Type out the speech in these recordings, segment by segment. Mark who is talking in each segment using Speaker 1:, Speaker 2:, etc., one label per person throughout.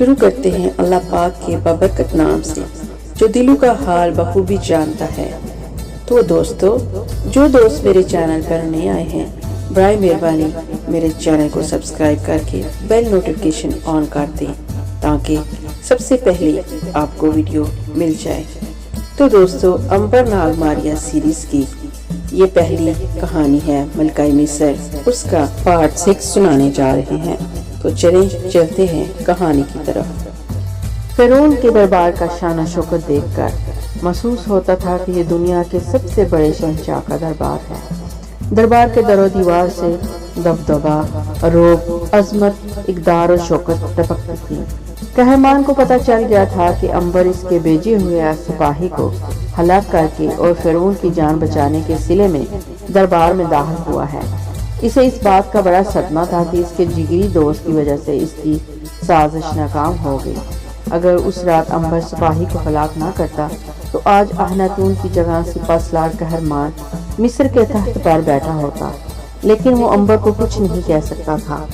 Speaker 1: شروع کرتے ہیں اللہ پاک کے بابرکت نام سے جو دلوں کا حال بخوبی جانتا ہے۔ تو دوستو، جو دوست میرے چینل پر نئے آئے ہیں برائے مہربانی میرے چینل کو سبسکرائب کر کے بیل نوٹیفیکیشن آن کر دیں تاکہ سب سے پہلے آپ کو ویڈیو مل جائے۔ تو دوستو، امبر ناگ ماریا سیریز کی یہ پہلی کہانی ہے ملکہ مصر، اس کا پارٹ 6 سنانے جا رہے ہیں۔ تو چلتے ہیں کہانی کی طرف۔ فرعون کے دربار کا شان و شوکت دیکھ کر محسوس ہوتا تھا کہ یہ دنیا کے سب سے بڑے شہنشاہ کا دربار ہے۔ دربار کے در و دیوار سے دبدبا، رعب، عظمت، اقدار و شوکت ٹپکتی تھی۔ قہرمان کو پتہ چل گیا تھا کہ امبر اس کے بھیجے ہوئے سپاہی کو ہلاک کر کے اور فرعون کی جان بچانے کے صلے میں دربار میں داخل ہوا ہے۔ اسے اس بات کا بڑا صدمہ تھا کہ اس کے جگری دوست کی وجہ سے اس کی سازش ناکام ہو گئی۔ اگر اس رات امبر سپاہی کو ہلاک نہ کرتا تو آج اخناتون کی جگہ سپہ سالار قہرمان مصر کے تخت پر بیٹھا ہوتا، لیکن وہ امبر کو کچھ نہیں کہہ سکتا تھا۔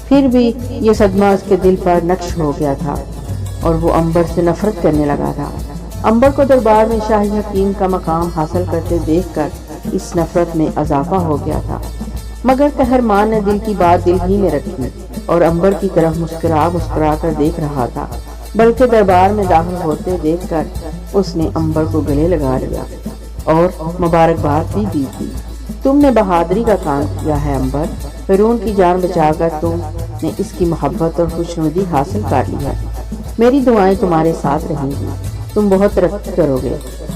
Speaker 1: پھر بھی یہ صدمہ اس کے دل پر نقش ہو گیا تھا اور وہ امبر سے نفرت کرنے لگا تھا۔ امبر کو دربار میں شاہی حکیم کا مقام حاصل کرتے دیکھ کر اس نفرت میں اضافہ ہو گیا تھا، مگر قہرمان نے دل کی بات دل ہی میں رکھی اور امبر کی طرف مسکرا کر دیکھ رہا تھا، بلکہ دربار میں داخل ہوتے دیکھ کر اس نے امبر کو گلے لگا لیا اور مبارکباد بھی دی تھی۔ تم نے بہادری کا کام کیا ہے امبر، فرعون کی جان بچا کر تم نے اس کی محبت اور خوشنودی حاصل کر لی ہے۔ میری دعائیں تمہارے ساتھ رہیں گی، تم بہت ترقی کرو گے۔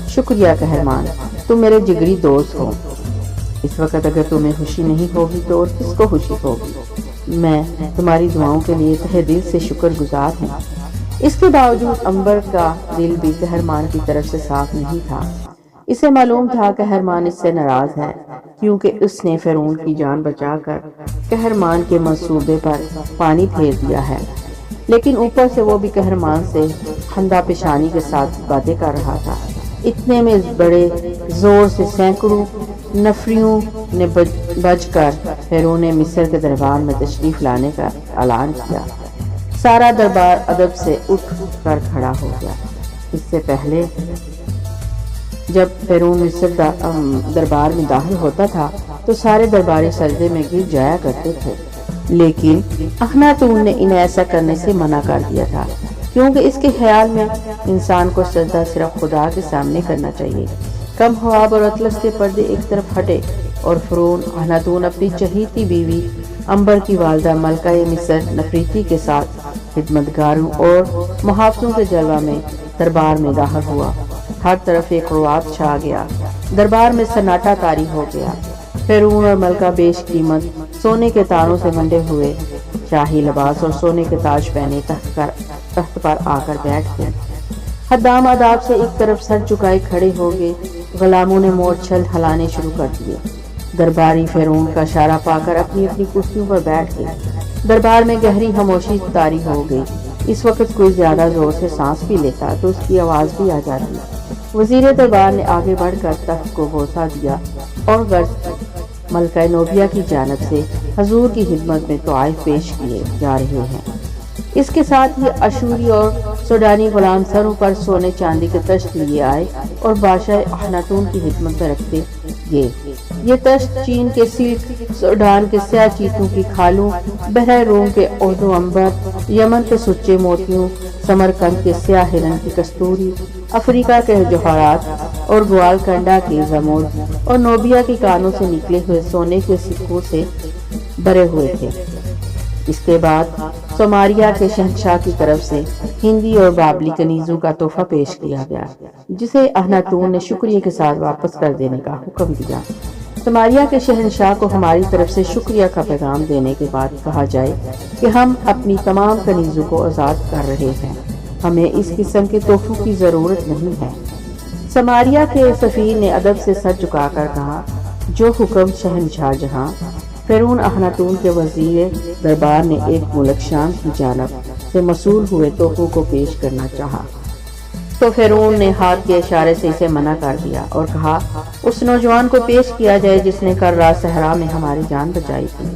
Speaker 1: شکریہ قہرمان، تم میرے جگری دوست ہو۔ اس وقت اگر تمہیں خوشی نہیں ہوگی تو اور کس کو خوشی ہوگی؟ میں تمہاری دعاؤں کے لیے تہہ دل سے شکر گزار ہوں۔ اس کے باوجود امبر کا دل بھی قہرمان کی طرف سے صاف نہیں تھا۔ اسے معلوم تھا قہرمان اس سے ناراض ہے کیونکہ اس نے فرعون کی جان بچا کر قہرمان کے منصوبے پر پانی پھیر دیا ہے، لیکن اوپر سے وہ بھی قہرمان سے خندہ پیشانی کے ساتھ باتیں کر رہا تھا۔ اتنے میں بڑے زور سے سینکڑوں نفریوں نے بج کر فرعون مصر کے دربار میں تشریف لانے کا اعلان کیا۔ سارا دربار ادب سے اٹھ کر کھڑا ہو گیا۔ اس سے پہلے جب فرعون مصر دربار میں داخل ہوتا تھا تو سارے درباری سجدے میں گر جایا کرتے تھے، لیکن اخناتون نے انہیں ایسا کرنے سے منع کر دیا تھا کیونکہ اس کے خیال میں انسان کو سجدہ صرف خدا کے سامنے کرنا چاہیے۔ کم خواب اور اطلس کے پردے ایک طرف ہٹے اور فرعون اخناتون اپنی چہیتی بیوی امبر کی والدہ ملکہ مصر نفریتی کے ساتھ خدمتگاروں اور محافظوں کے جلوہ میں دربار میں داخل ہوا۔ ہر طرف ایک رعب چھا گیا، دربار میں سناٹا طاری ہو گیا۔ فرعون اور ملکہ بیش قیمت سونے کے تاروں سے منڈے ہوئے شاہی لباس اور سونے کے تاج پہنے تخت پر آ کر بیٹھ گئے۔ خدام آداب سے ایک طرف سر جھکائے کھڑے ہو گئے، غلاموں نے مورچھل ہلانے شروع کر دیے۔ درباری فرعون کا اشارہ پا کر اپنی اپنی کرسیوں پر بیٹھ گئے۔ دربار میں گہری خاموشی طاری ہو گئی۔ اس وقت کوئی زیادہ زور سے سانس بھی لیتا تو اس کی آواز بھی آ جاتی۔ وزیر دربار نے آگے بڑھ کر تخت کو بوسہ دیا اور غرض ملکہ نوبیا کی جانب سے حضور کی خدمت میں طوائف پیش کیے جا رہے ہیں۔ اس کے ساتھ ہی اشوری اور سوڈانی غلام سروں پر سونے چاندی کے تشت لیے آئے اور بادشاہ اخناتون کی خدمت میں رکھتے گئے۔ یہ تشت چین کے سلک، سوڈان کے سیاہ چیتوں کی کھالوں، بحر روم کے اردو عنبر، یمن کے سچے موتیوں، سمرقند کے سیاہ ہرن کی کستوری، افریقہ کے جوہرات اور گوال کنڈا کے زمرد اور نوبیا کے کانوں سے نکلے ہوئے سونے کے سکوں سے بھرے ہوئے تھے۔ اس کے بعد سومریا کے شہنشاہ کی طرف سے ہندی اور بابلی کنیزوں کا تحفہ پیش کیا گیا، جسے اخناتون نے شکریہ کے ساتھ واپس کر دینے کا حکم دیا۔ سومریا کے شہنشاہ کو ہماری طرف سے شکریہ کا پیغام دینے کے بعد کہا جائے کہ ہم اپنی تمام کنیزوں کو آزاد کر رہے ہیں، ہمیں اس قسم کے تحفوں کی ضرورت نہیں ہے۔ سومریا کے سفیر نے ادب سے سر جھکا کر کہا، جو حکم شہنشاہ جہاں۔ فرعون اخناتون کے وزیر دربار نے ایک ملک شام کی جانب سے موصول ہوئے تحفوں کو پیش کرنا چاہا تو فرعون نے ہاتھ کے اشارے سے اسے منع کر دیا اور کہا، اس نوجوان کو پیش کیا جائے جس نے کرہ صحرا میں ہماری جان بچائی تھی۔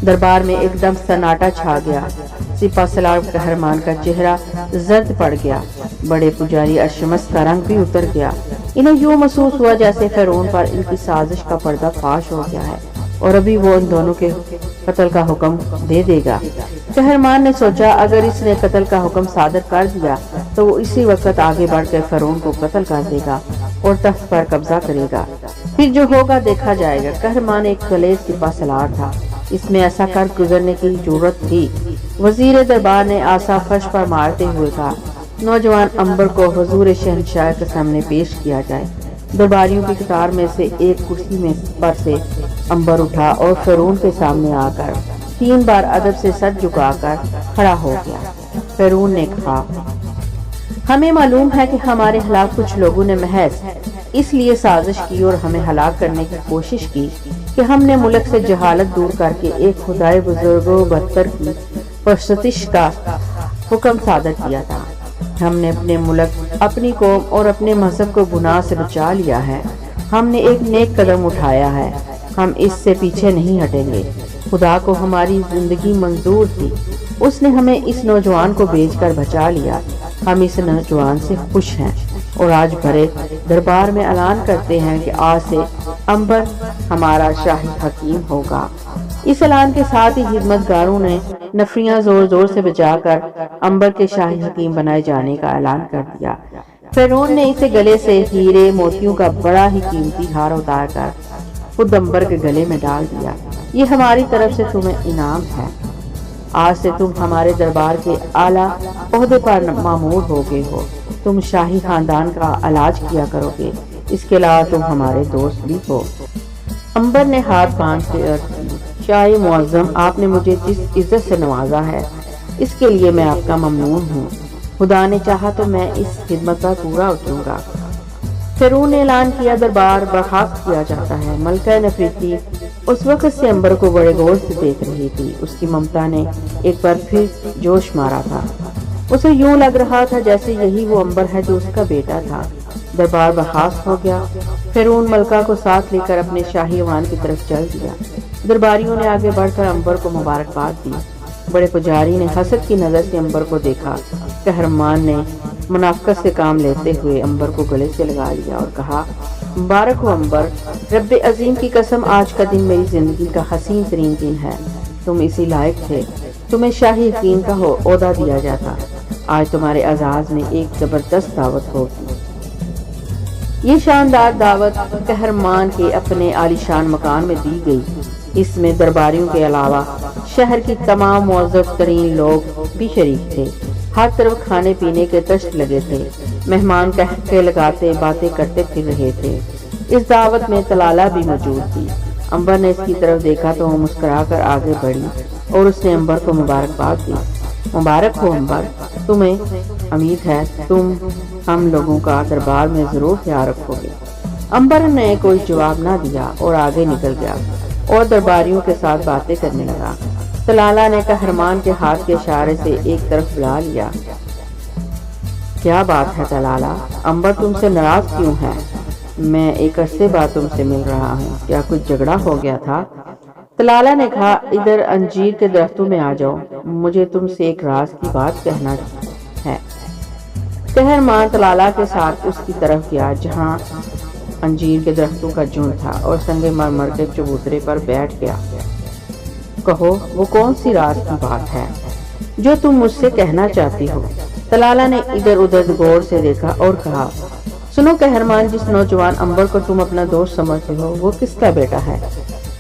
Speaker 1: دربار میں ایک دم سناٹا چھا گیا۔ سپہ سالار قہرمان کا چہرہ زرد پڑ گیا، بڑے پجاری اشمس کا رنگ بھی اتر گیا۔ انہیں یوں محسوس ہوا جیسے فرعون پر ان کی سازش کا پردہ فاش ہو گیا ہے اور ابھی وہ ان دونوں کے قتل کا حکم دے دے گا۔ قہرمان نے سوچا اگر اس نے قتل کا حکم صادر کر دیا تو وہ اسی وقت آگے بڑھ کر فرعون کو قتل کر دے گا اور تخت پر قبضہ کرے گا، پھر جو ہوگا دیکھا جائے گا۔ قہرمان ایک خلیظ سپہ سالار تھا، اس میں ایسا کر گزرنے کی ضرورت تھی۔ وزیر دربار نے آسا فرش پر مارتے ہوئے کہا، نوجوان عنبر کو حضور شہنشاہ کے سامنے پیش کیا جائے۔ درباریوں کی قطار میں سے ایک کرسی میں پر سے عنبر اٹھا اور فرعون کے سامنے آ کر 3 بار ادب سے سر جھکا کر کھڑا ہو گیا۔ فرعون نے کہا، ہمیں معلوم ہے کہ ہمارے خلاف کچھ لوگوں نے محض اس لیے سازش کی اور ہمیں ہلاک کرنے کی کوشش کی کہ ہم نے ملک سے جہالت دور کر کے ایک خدائے بزرگ و برتر کی پرستش کا حکم صادر کیا تھا۔ ہم نے اپنے ملک، اپنی قوم اور اپنے مذہب کو گناہ سے بچا لیا ہے۔ ہم نے ایک نیک قدم اٹھایا ہے، ہم اس سے پیچھے نہیں ہٹیں گے۔ خدا کو ہماری زندگی منظور تھی، اس نے ہمیں اس نوجوان کو بھیج کر بچا لیا۔ ہم اس نوجوان سے خوش ہیں اور آج بڑے دربار میں اعلان کرتے ہیں کہ آج سے عنبر ہمارا شاہی حکیم ہوگا۔ اس اعلان کے ساتھ ہی خدمت گاروں نے نفریاں زور زور سے بجا کر عنبر کے شاہی حکیم بنائے جانے کا اعلان کر دیا۔ فرعون نے اسے گلے سے ہیرے موتیوں کا بڑا ہی قیمتی ہار اتار کر خود عنبر کے گلے میں ڈال دیا۔ یہ ہماری طرف سے تمہیں انعام ہے، آج سے تم ہمارے دربار کے اعلیٰ عہدے پر مامور ہو گئے ہو، تم شاہی خاندان کا علاج کیا کرو گے، اس کے علاوہ تم ہمارے دوست بھی ہو۔ عنبر نے ہاتھ باندھ کے عرض کی، شاہ معظم، آپ نے مجھے جس عزت سے نوازا ہے اس کے لیے میں آپ کا ممنون ہوں۔ خدا نے چاہا تو میں اس خدمت پر پورا اتروں گا۔ فرعون نے اعلان کیا، دربار برخاست کیا جاتا ہے۔ ملکہ نفریتی اس وقت سے عنبر کو بڑے غور سے دیکھ رہی تھی۔ اس کی ممتا نے ایک بار پھر جوش مارا تھا، اسے یوں لگ رہا تھا جیسے یہی وہ عنبر ہے جو اس کا بیٹا تھا۔ دربار برخاست ہو گیا۔ فرعون ملکہ کو ساتھ لے کر اپنے شاہی ایوان کی طرف چل دیا۔ درباریوں نے آگے بڑھ کر عنبر کو مبارکباد دی۔ بڑے پجاری نے حسد کی نظر سے عنبر کو دیکھا۔ قہرمان نے منافقت سے کام لیتے ہوئے عنبر کو گلے سے لگا لیا اور کہا، مبارک ہو عنبر، رب عظیم کی قسم آج کا دن میری زندگی کا حسین ترین دن ہے۔ تم اسی لائق تھے، تمہیں شاہی حکیم کا عہدہ دیا جاتا۔ آج تمہارے اعزاز میں ایک زبردست دعوت ہوگی۔ یہ شاندار دعوت قہرمان کے اپنے عالیشان مکان میں دی گئی۔ اس میں درباریوں کے علاوہ شہر کی تمام معزز ترین لوگ بھی شریک تھے۔ ہر طرف کھانے پینے کے تشت لگے تھے، مہمان کہکے لگاتے باتیں کرتے پھر رہے تھے۔ اس دعوت میں طلالہ بھی موجود تھی۔ عنبر نے اس کی طرف دیکھا تو وہ مسکرا کر آگے بڑھی اور اس نے عنبر کو مبارکباد دی۔ مبارک ہو عنبر، تمہیں امید ہے تم ہم لوگوں کا دربار میں ضرور خیال رکھو گے۔ عنبر نے کوئی جواب نہ دیا اور آگے نکل گیا اور درباریوں کے ساتھ باتیں کرنے لگا۔ طلالہ نے قہرمان کے ہاتھ کے اشارے سے ایک طرف بلا لیا۔ کیا بات ہے طلالہ، عنبر تم سے ناراض کیوں ہے؟ میں ایک عرصے بعد تم سے مل رہا ہوں، کیا کچھ جھگڑا ہو گیا تھا؟ طلالہ نے کہا، ادھر انجیر کے درختوں میں آ جاؤ، مجھے تم سے ایک راز کی بات کہنا ہے۔ قہرمان طلالہ کے ساتھ اس کی طرف گیا جہاں انجیر کے درختوں کا جھنڈ تھا اور سنگ مرمر کے چبوترے پر بیٹھ گیا۔ کہو، وہ کون سی راز کی بات ہے جو تم مجھ سے کہنا چاہتی ہو؟ طلالہ نے ادھر ادھر غور سے دیکھا اور کہا، سنو قہرمان، جس نوجوان عنبر کو تم اپنا دوست سمجھتے ہو وہ کس کا بیٹا ہے؟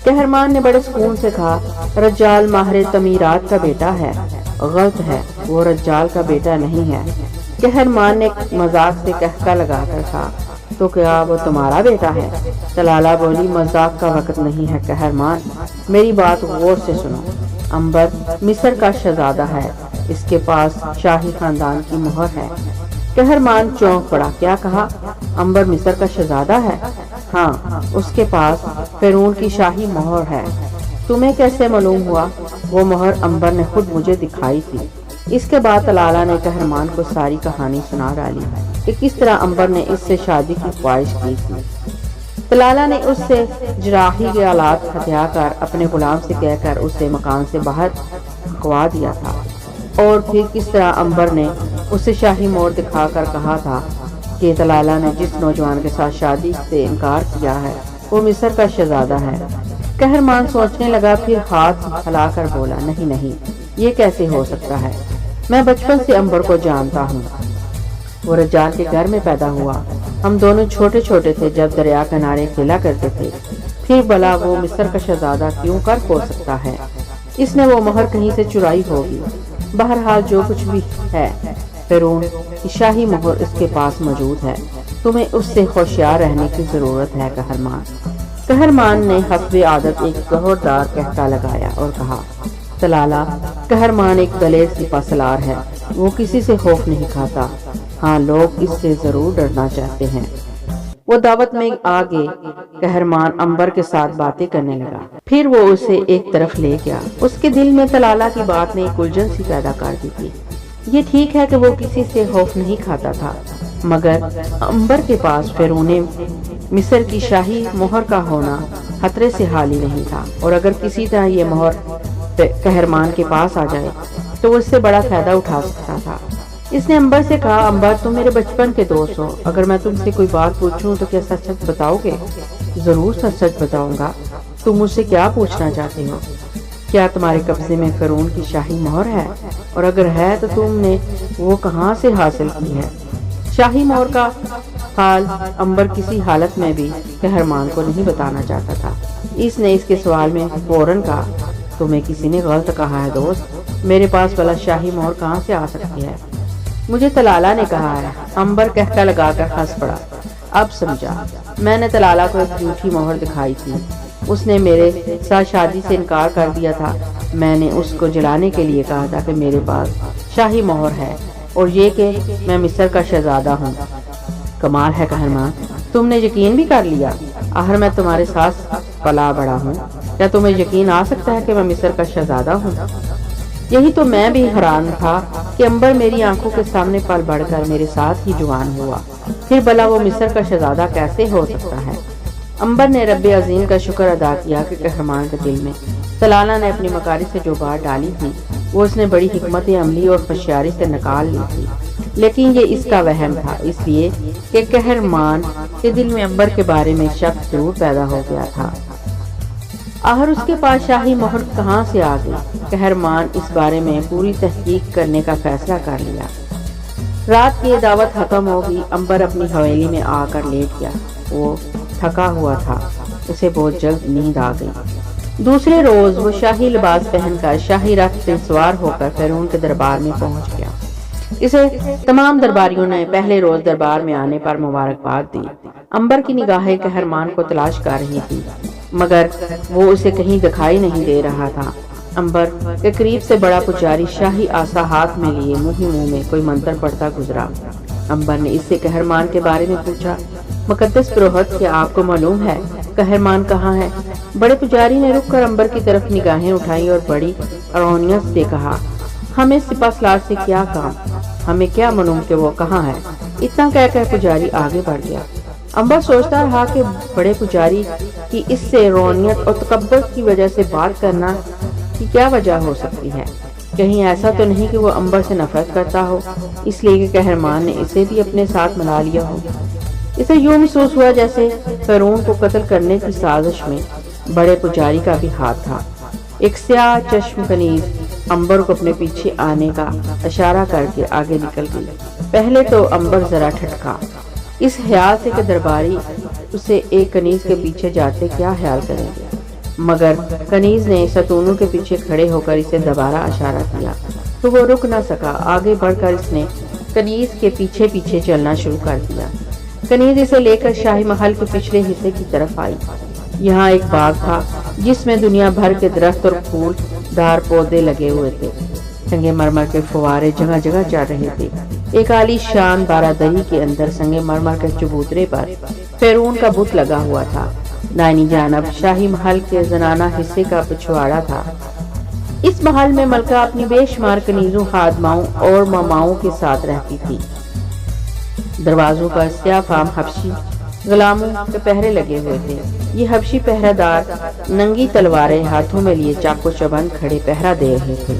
Speaker 1: قہرمان نے بڑے سکون سے کہا، رجال ماہر تعمیرات کا بیٹا ہے۔ غلط ہے، وہ رجال کا بیٹا نہیں ہے۔ قہرمان نے مذاق سے کہکا لگا کر کہا، تو کیا وہ تمہارا بیٹا ہے؟ طلالہ بولی، مذاق کا وقت نہیں ہے قہرمان، میری بات غور سے سنو۔ عنبر مصر کا شہزادہ ہے، اس کے پاس شاہی خاندان کی مہر ہے۔ قہرمان چونک پڑا، کیا کہا؟ عنبر مصر کا شہزادہ ہے؟ ہاں، اس کے پاس فرعون کی شاہی مہر ہے۔ تمہیں کیسے معلوم ہوا؟ وہ مہر عنبر نے خود مجھے دکھائی تھی۔ اس کے بعد طلالہ نے قہرمان کو ساری کہانی سنا ڈالی کہ کس طرح عنبر نے اس سے شادی کی خواہش کی تھی۔ طلالہ نے اس سے جراحی کے آلات ہتھیا کر اپنے غلام سے کہہ کر اسے مکان سے باہر ہکوا دیا تھا اور پھر کس طرح عنبر نے اسے شاہی مہر دکھا کر کہا تھا کہ طلالہ نے جس نوجوان کے ساتھ شادی سے انکار کیا ہے وہ مصر کا شہزادہ ہے۔ قہرمان سوچنے لگا، پھر ہاتھ ہلا کر بولا، نہیں نہیں، یہ کیسے ہو سکتا ہے؟ میں بچپن سے عنبر کو جانتا ہوں، وہ رجال کے گھر میں پیدا ہوا، ہم دونوں چھوٹے چھوٹے تھے جب دریا کنارے کھیلا کرتے تھے، پھر بھلا وہ مصر کا شہزادہ کیوں کر ہو سکتا ہے؟ اس نے وہ مہر کہیں سے چرائی ہوگی۔ بہرحال جو کچھ بھی ہے، فرعون کی شاہی مہر اس کے پاس موجود ہے، تمہیں اس سے ہوشیار رہنے کی ضرورت ہے قہرمان۔ قہرمان نے حسب عادت ایک زوردار قہقہ لگایا اور کہا، طلالہ، قہرمان ایک دلیر سپہ سالار ہے، وہ کسی سے خوف نہیں کھاتا، ہاں لوگ اس سے ضرور ڈرنا چاہتے ہیں۔ وہ دعوت میں آگے قہرمان عنبر کے ساتھ باتیں کرنے لگا، پھر وہ اسے ایک طرف لے گیا۔ اس کے دل میں طلالہ کی بات نے ایک الجھن سی پیدا کر دی تھی۔ یہ ٹھیک ہے کہ وہ کسی سے خوف نہیں کھاتا تھا، مگر عنبر کے پاس فرعون مصر کی شاہی مہر کا ہونا خطرے سے خالی نہیں تھا، اور اگر کسی طرح یہ مہر قہرمان کے پاس آ جائے تو وہ اس سے بڑا فائدہ اٹھا سکتا تھا۔ اس نے عنبر سے کہا، عنبر تم میرے بچپن کے دوست ہو، اگر میں تم سے کوئی بات پوچھوں تو کیا سچ سچ بتاؤ گے؟ ضرور سچ سچ بتاؤں گا۔ تم مجھ سے کیا پوچھنا چاہتے ہو؟ کیا تمہارے قبضے میں فرعون کی شاہی مہر ہے؟ اور اگر ہے تو تم نے وہ کہاں سے حاصل کی ہے؟ شاہی مہر کا حال عنبر کسی حالت میں بھی قہرمان کو نہیں بتانا چاہتا تھا۔ اس نے اس کے سوال میں فوراً کہا، تمہیں کسی نے غلط کہا ہے دوست، میرے پاس بلا شاہی مہر کہاں سے آ سکتی ہے؟ مجھے طلالہ نے کہا ہے۔ عنبر قہقہ لگا کر ہنس پڑا۔ اب سمجھا، میں نے طلالہ کو ایک جھوٹی مہر دکھائی تھی، اس نے میرے ساتھ شادی سے انکار کر دیا تھا، میں نے اس کو جلانے کے لیے کہا تھا کہ میرے پاس شاہی مہر ہے اور یہ کہ میں مصر کا شہزادہ ہوں۔ کمال ہے قہرمان، تم نے یقین بھی کر لیا، آخر میں تمہارے ساتھ پلا بڑا ہوں، کیا تمہیں یقین آ سکتا ہے کہ میں مصر کا شہزادہ ہوں؟ یہی تو میں بھی حیران تھا کہ عنبر میری آنکھوں کے سامنے پل بڑھ کر میرے ساتھ ہی جوان ہوا، پھر بھلا وہ مصر کا شہزادہ کیسے ہو سکتا ہے؟ عنبر نے رب عظیم کا شکر ادا کیا کہ قہرمان کے دل میں طلالہ نے اپنی مکاری سے جو بات ڈالی تھی وہ اس نے بڑی حکمت عملی اور ہوشیاری سے نکال لی تھی، لیکن یہ اس کا وہم تھا، اس لیے کہ قہرمان کے دل میں عنبر کے بارے میں شک ضرور پیدا ہو گیا تھا۔ آخر اس کے پاس شاہی مہر کہاں سے آ گئی؟ قہرمان اس بارے میں پوری تحقیق کرنے کا فیصلہ کر لیا۔ رات کی دعوت ختم ہوگی، عنبر اپنی حویلی میں آ کر لیٹ گیا، وہ تھکا ہوا تھا، اسے بہت جلد نیند آ گئی۔ دوسرے روز وہ شاہی لباس پہن کر شاہی رتھ پہ سوار ہو کر فرعون کے دربار میں پہنچ گیا۔ اسے تمام درباریوں نے پہلے روز دربار میں آنے پر مبارکباد دی۔ عنبر کی نگاہیں قہرمان کو تلاش کر رہی تھی، مگر وہ اسے کہیں دکھائی نہیں دے رہا تھا۔ عنبر کے قریب سے بڑا پجاری شاہی عصا ہاتھ میں لیے منہ میں کوئی منتر پڑھتا گزرا۔ عنبر نے اس سے قہرمان کے بارے میں پوچھا، مقدس پروہت، کیا آپ کو معلوم ہے قہرمان کہاں ہے؟ بڑے پجاری نے رک کر عنبر کی طرف نگاہیں اٹھائیں اور بڑی ارونیت سے کہا، ہمیں سپہ سالار سے کیا کام، ہمیں کیا معلوم کہ وہ کہاں ہے؟ اتنا کہہ کر پجاری آگے بڑھ گیا۔ عنبر سوچتا رہا کہ بڑے پجاری کی اس سے رونیت اور تکبر کی وجہ سے بات کرنا کی کیا وجہ ہو سکتی ہے؟ کہیں ایسا تو نہیں کہ وہ عنبر سے نفرت کرتا ہو، اس لیے کہ قہرمان نے اسے بھی اپنے ساتھ ملا لیا ہو۔ اسے یوں محسوس ہوا جیسے فرعون کو قتل کرنے کی سازش میں بڑے پجاری کا بھی ہاتھ تھا۔ ایک سیاہ چشم کنیز عنبر کو اپنے پیچھے آنے کا اشارہ کر کے آگے نکل گئی۔ پہلے تو عنبر ذرا ٹھٹکا، اس خیال سے کہ درباری اسے ایک کنیز کے پیچھے جاتے کیا خیال کریں گے، مگر کنیز نے ستونوں کے پیچھے کھڑے ہو کر اسے دوبارہ اشارہ کیا تو وہ رک نہ سکا۔ آگے بڑھ کر اس نے کنیز کے پیچھے پیچھے چلنا شروع کر دیا۔ کنیز اسے لے کر شاہی محل کے پچھلے حصے کی طرف آئی۔ یہاں ایک باغ تھا جس میں دنیا بھر کے درخت اور پھول دار پودے لگے ہوئے تھے، سنگ مرمر کے فوارے جگہ جگہ چل رہے تھے۔ ایک عالی شان بارادری کے اندر سنگ مرمر کے چبوترے پر فرعون کا بت لگا ہوا تھا۔ دائنی جانب شاہی محل کے زنانہ حصے کا پچھواڑا تھا۔ اس محل میں ملکہ اپنی بے شمار کنیزوں، خادماؤں اور ماماؤں کے ساتھ رہتی تھی۔ دروازوں پر سیاہ فام حبشی غلاموں کے پہرے لگے ہوئے تھے۔ یہ حبشی پہرہ دار ننگی تلواریں ہاتھوں میں لیے چاقو چبند کھڑے پہرہ دے رہے تھے۔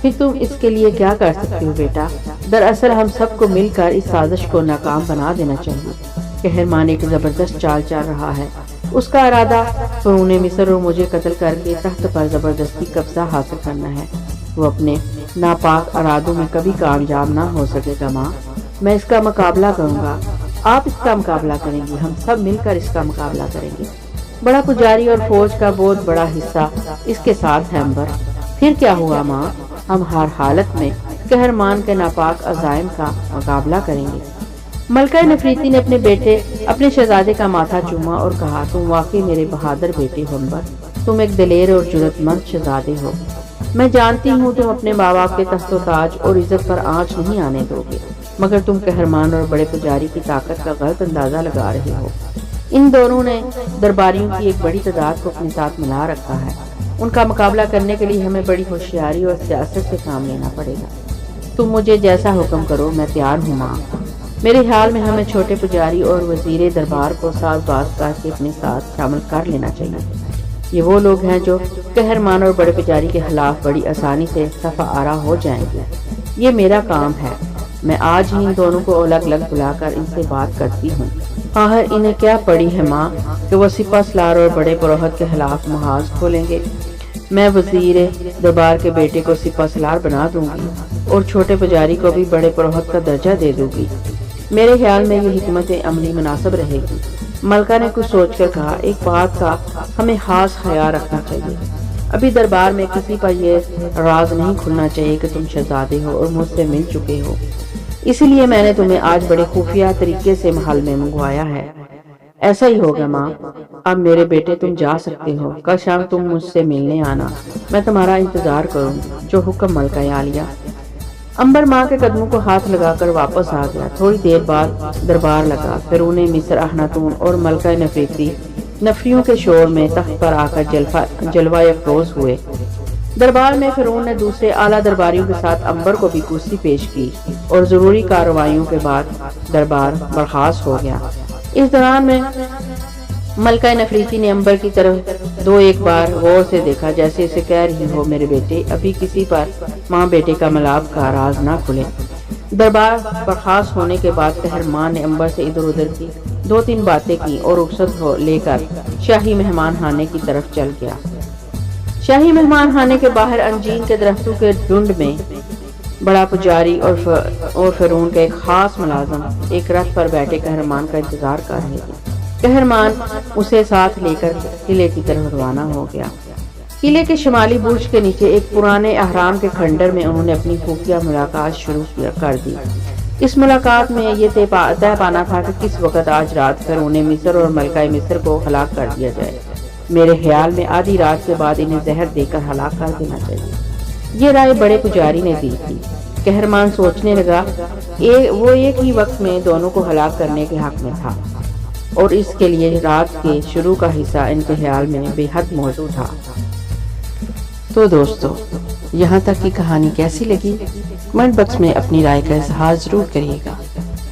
Speaker 1: پھر تم اس کے لیے کیا کر سکتے ہو بیٹا؟ دراصل ہم سب کو مل کر اس سازش کو ناکام بنا دینا چاہیے۔ قہرمان ایک زبردست چال چل رہا ہے۔ اس کا ارادہ فرعون مصر اور مجھے قتل کر کے تخت پر زبردستی قبضہ حاصل کرنا ہے۔ وہ اپنے ناپاک ارادوں میں کبھی کامیاب نہ ہو سکے گا ماں۔ میں اس کا مقابلہ کروں گا، آپ اس کا مقابلہ کریں گی، ہم سب مل کر اس کا مقابلہ کریں گے۔ بڑا پجاری اور فوج کا بہت بڑا حصہ اس کے ساتھ ہے امبر۔ پھر کیا ہوا ماں؟ ہم ہر حالت میں قہرمان کے ناپاک عزائم کا مقابلہ کریں گے۔ ملکہ نفریتی نے اپنے شہزادے کا ماتھا چوما اور کہا، تم واقعی میرے بہادر بیٹے ہو امبر، تم ایک دلیر اور جرأت مند شہزادے ہو۔ میں جانتی ہوں تم اپنے ماں باپ کے تخت و تاج اور عزت پر آنچ نہیں آنے دو گے، مگر تم قہرمان اور بڑے پجاری کی طاقت کا غلط اندازہ لگا رہے ہو۔ ان دونوں نے درباریوں کی ایک بڑی تعداد کو اپنے ساتھ ملا رکھا ہے۔ ان کا مقابلہ کرنے کے لیے ہمیں بڑی ہوشیاری اور سیاست سے کام لینا پڑے گا۔ تم مجھے جیسا حکم کرو، میں تیار ہوں ماں۔ میرے خیال میں ہمیں چھوٹے پجاری اور وزیر دربار کو ساز باز کر کے اپنے ساتھ شامل کر لینا چاہیے۔ یہ وہ لوگ ہیں جو قہرمان اور بڑے پجاری کے خلاف بڑی آسانی سے صفا آرا ہو جائیں گے۔ یہ میرا کام ہے۔ میں آج ہی ان دونوں کو الگ الگ بلا کر ان سے بات کرتی ہوں۔ آخر انہیں کیا پڑی ہے ماں کہ وہ سپہ سالار اور بڑے پروہت کے خلاف محاذ کھولیں گے؟ میں وزیر دربار کے بیٹے کو سپہ سالار بنا دوں گی اور چھوٹے پجاری کو بھی بڑے پروہت کا درجہ دے دوں گی۔ میرے خیال میں یہ حکمت عملی مناسب رہے گی۔ ملکہ نے کچھ سوچ کر کہا، ایک بات کا ہمیں خاص خیال رکھنا چاہیے۔ ابھی دربار میں کسی پر یہ راز نہیں کھلنا چاہیے کہ تم شہزادے ہو اور مجھ سے مل چکے ہو۔ اسی لیے میں نے تمہیں آج بڑے خفیہ طریقے سے محل میں منگوایا ہے۔ ایسا ہی ہوگا ماں۔ اب میرے بیٹے تم جا سکتے ہو۔ کل شام تم مجھ سے ملنے آنا، میں تمہارا انتظار کروں گی۔ جو حکم ملکہ عالیہ۔ امبر ماں کے قدموں کو ہاتھ لگا کر واپس آ گیا۔ تھوڑی دیر بعد دربار لگا۔ فرعون مصر اخناتون اور ملکہ نفریتی نفریوں کے شور میں تخت پر آ کر جلوہ افروز ہوئے۔ دربار میں فرعون نے دوسرے اعلیٰ درباریوں کے ساتھ امبر کو بھی کرسی پیش کی اور ضروری کارروائیوں کے بعد دربار برخاست ہو گیا۔ اس دوران میں ملکہ نفریتی نے امبر کی طرف دو ایک بار غور سے دیکھا، جیسے اسے کہہ رہی ہو، میرے بیٹے ابھی کسی پر ماں بیٹے کا ملاپ کا راز نہ کھلے۔ دربار برخاست ہونے کے بعد قہرمان نے امبر سے ادھر ادھر کی دو تین باتیں کی اور رخصت لے کر شاہی مہمان خانے کی طرف چل گیا۔ شاہی مہمان خانے کے باہر انجیر کے درختوں کے جھنڈ میں بڑا پجاری اور فرعون کا ایک خاص ملازم ایک رتھ پر بیٹھے قہرمان کا انتظار کر رہے تھے۔ قہرمان اسے ساتھ لے کر قلعے کی طرف روانہ ہو گیا۔ قلعے کے شمالی برج کے نیچے ایک پرانے اہرام کے کھنڈر میں انہوں نے اپنی خفیہ ملاقات شروع کر دی۔ اس ملاقات میں یہ طے پانا تھا کہ کس وقت آج رات فرعون مصر اور ملکہ مصر کو ہلاک کر دیا جائے۔ میرے خیال میں آدھی رات کے بعد انہیں زہر دے کر ہلاک کر دینا چاہیے۔ یہ رائے بڑے پجاری نے دی تھی۔ قہرمان سوچنے لگا، وہ ایک ہی وقت میں دونوں کو ہلاک کرنے کے حق میں تھا اور اس کے لیے رات کے شروع کا حصہ ان کے خیال میں بے حد موزوں تھا۔ تو دوستو، یہاں تک کی کہانی کیسی لگی؟ کمنٹ باکس میں اپنی رائے کا اظہار ضرور کریے گا،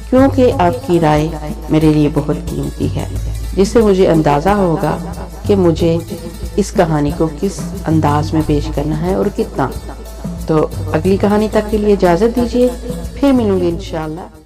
Speaker 1: کیونکہ آپ کی رائے میرے لیے بہت قیمتی ہے، جس سے مجھے اندازہ ہوگا کہ مجھے اس کہانی کو کس انداز میں پیش کرنا ہے اور کتنا۔ تو اگلی کہانی تک کے لیے اجازت دیجیے، پھر ملوں گی انشاءاللہ۔